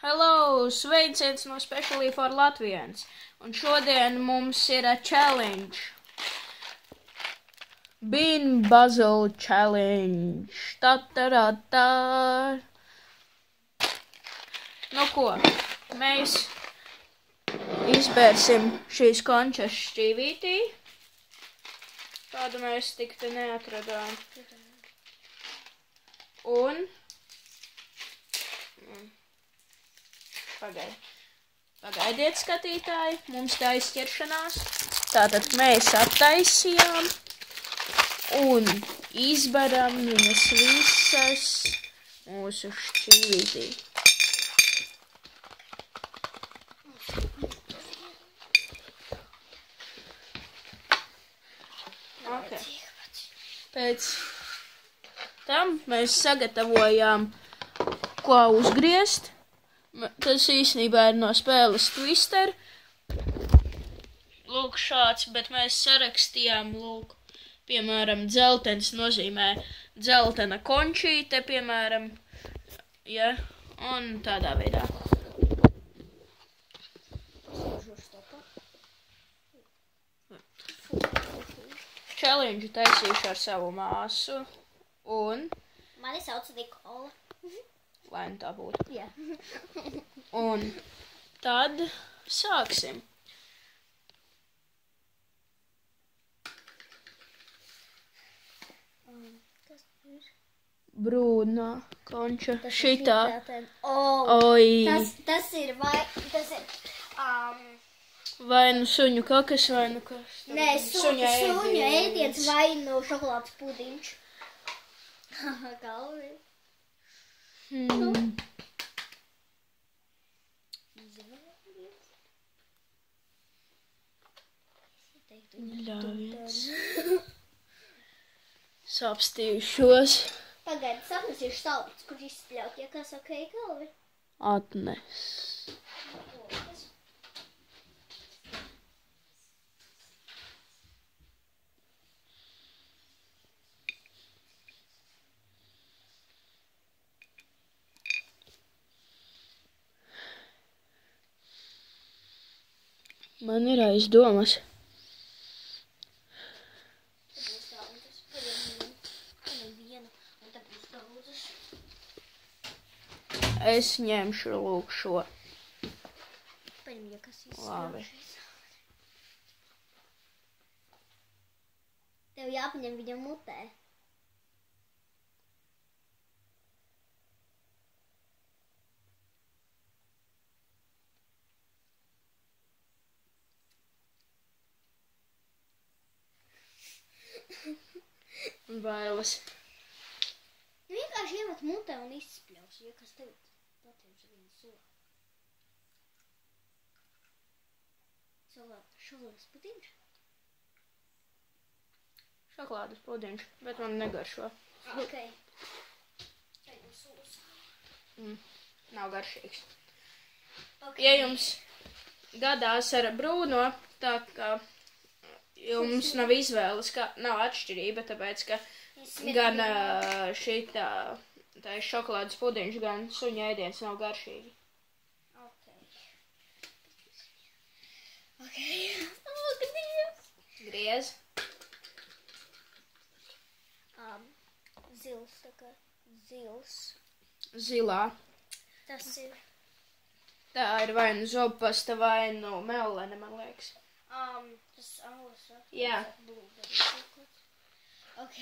Hello, sveiciens no Specially for Latvians. Un šodien mums ir a challenge. Bean Basil Challenge. Ta-ta-ra-ta. Nu ko, mēs izbērsim šīs končas šķīvītī. Kādu mēs tik te neatradām. Un... Pagaidiet, skatītāji, mums tā izķeršanās. Tātad mēs attaisījām un izbaram viņas visas mūsu šķīvītī. Okay. Pēc tam mēs sagatavojām, ko uzgriezt. Tas īstenībā ir no spēles Twister. Lūk šāds, bet mēs sarakstījām, lūk, piemēram, dzeltens nozīmē dzeltena končīte, piemēram, ja, un tādā veidā. Challenge taisīšu ar savu māsu, un... Mani sauc Nikola. Lai nu tā būtu. Jā. Un tad sāksim. Kas ir? Brūnā konča. Šitā. Oi. Tas ir vai nu suņu kakas, vai nu kas. Nē, suņu ēdiens vai nu šokolādes pudiņš. Galvi. Ļaujies. Sāpstījušos. Pagaidi, sapnesīšu salats, kur izspļaut, ja kā saka, galvi. Atnes. Man ir aizdomas. Es ņemšu lūk šo. Labi. Tev jāpaņem viņam mutē. Bailes. Vienkārši iemet mutē un izspļaus, ja kas tev patiems vienu soli. Šokolādes pudiņš? Šokolādes pudiņš, bet man negaršo. Ok. Tagad solis. Nav garšīgs. Okay. Ja jums gadās ar brūno, tā kā jums nav izvēles, ka nav atšķirība, tāpēc, ka gan šitā tā ir šokolādes pudiņš, gan suņa ēdiens nav garšīgi. Ok. Griez. Griez. Zils, tā kā zils. Zilā. Tas ir. Tā ir vai nu zobpasta, vai nu mellene, man liekas. Tas anglis, ja? Jā. Ok.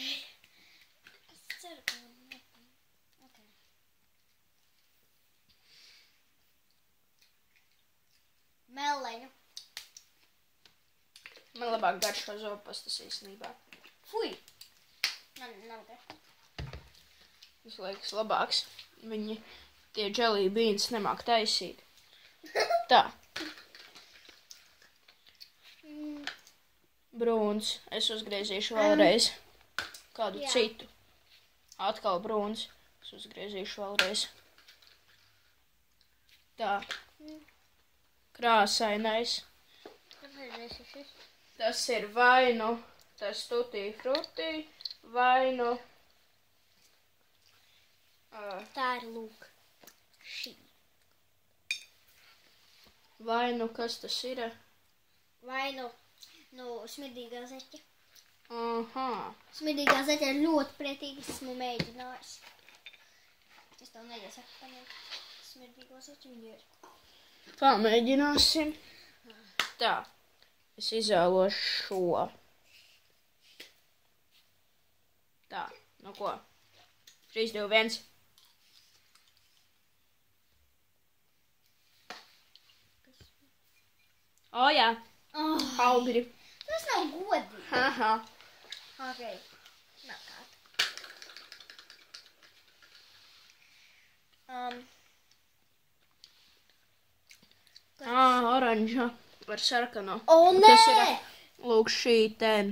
Es ceru, ka man nepam. Ok. Melleņu. Man labāk garšo zobpastas īstenībā. Fui. Man nav garšo. Tas liekas labāks. Viņi tie jelly beans nemāk taisīt. Tā. Brūns. Es uzgriezīšu vēlreiz kādu citu. Atkal brūns. Es uzgriezīšu vēlreiz. Tā. Krāsainais. Tas ir vai nu tas tutti frutti, vai nu... Tā ir lūk. Šī. Vai nu kas tas ir? Vai nu smirdīgā zeķa. Aha. Smirdīgā zeķa ir ļoti pretīgi, esmu mēģinājis. Es tev neiesaku paņemt smirdīgo zeķu, viņu ir. Tā, mēģināsim. Tā, es izvēlošu šo. Tā, nu ko? 3, 2, 1. O, jā. Augļi. Tas nav godīgi. Aha. Ok. Nākāt. Oranža par sarkano. O, nē! Kas ir? Lūk, šī ten.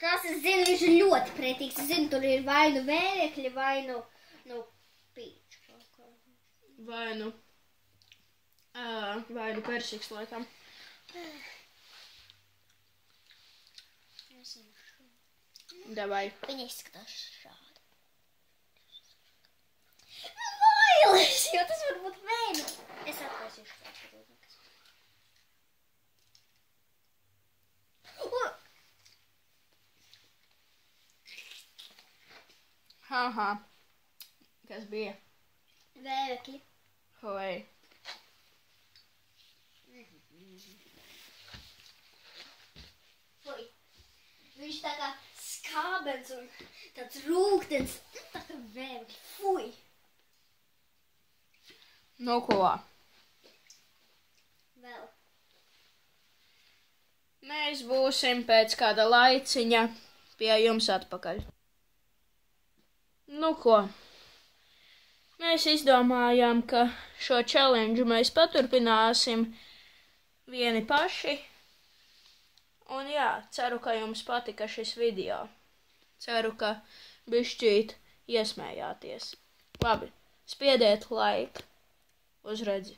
Kas es zinu, viņš ir ļoti pretīgs. Es zinu, tur ir vai nu vērēkļi, vai nu pīču kaut kā. Vai nu persiks, laikam. Davai. Viņa izskatās šādi. Vailis, jo tas var būt vēnu. Es atvēsīšu tā. Haha. Kas bija? Vērēkļi. Hoi. Fui. Viņš tā kā skābens un tāds rūgtens. Tā kā vērēkļi. Fui. Nu ko? Vēl. Mēs būsim pēc kāda laiciņa pie jums atpakaļ. Nu ko? Mēs izdomājām, ka šo challenge mēs paturpināsim vieni paši. Un jā, ceru, ka jums patika šis video. Ceru, ka bišķīt iesmējāties. Labi, spiediet like. Uz redzi.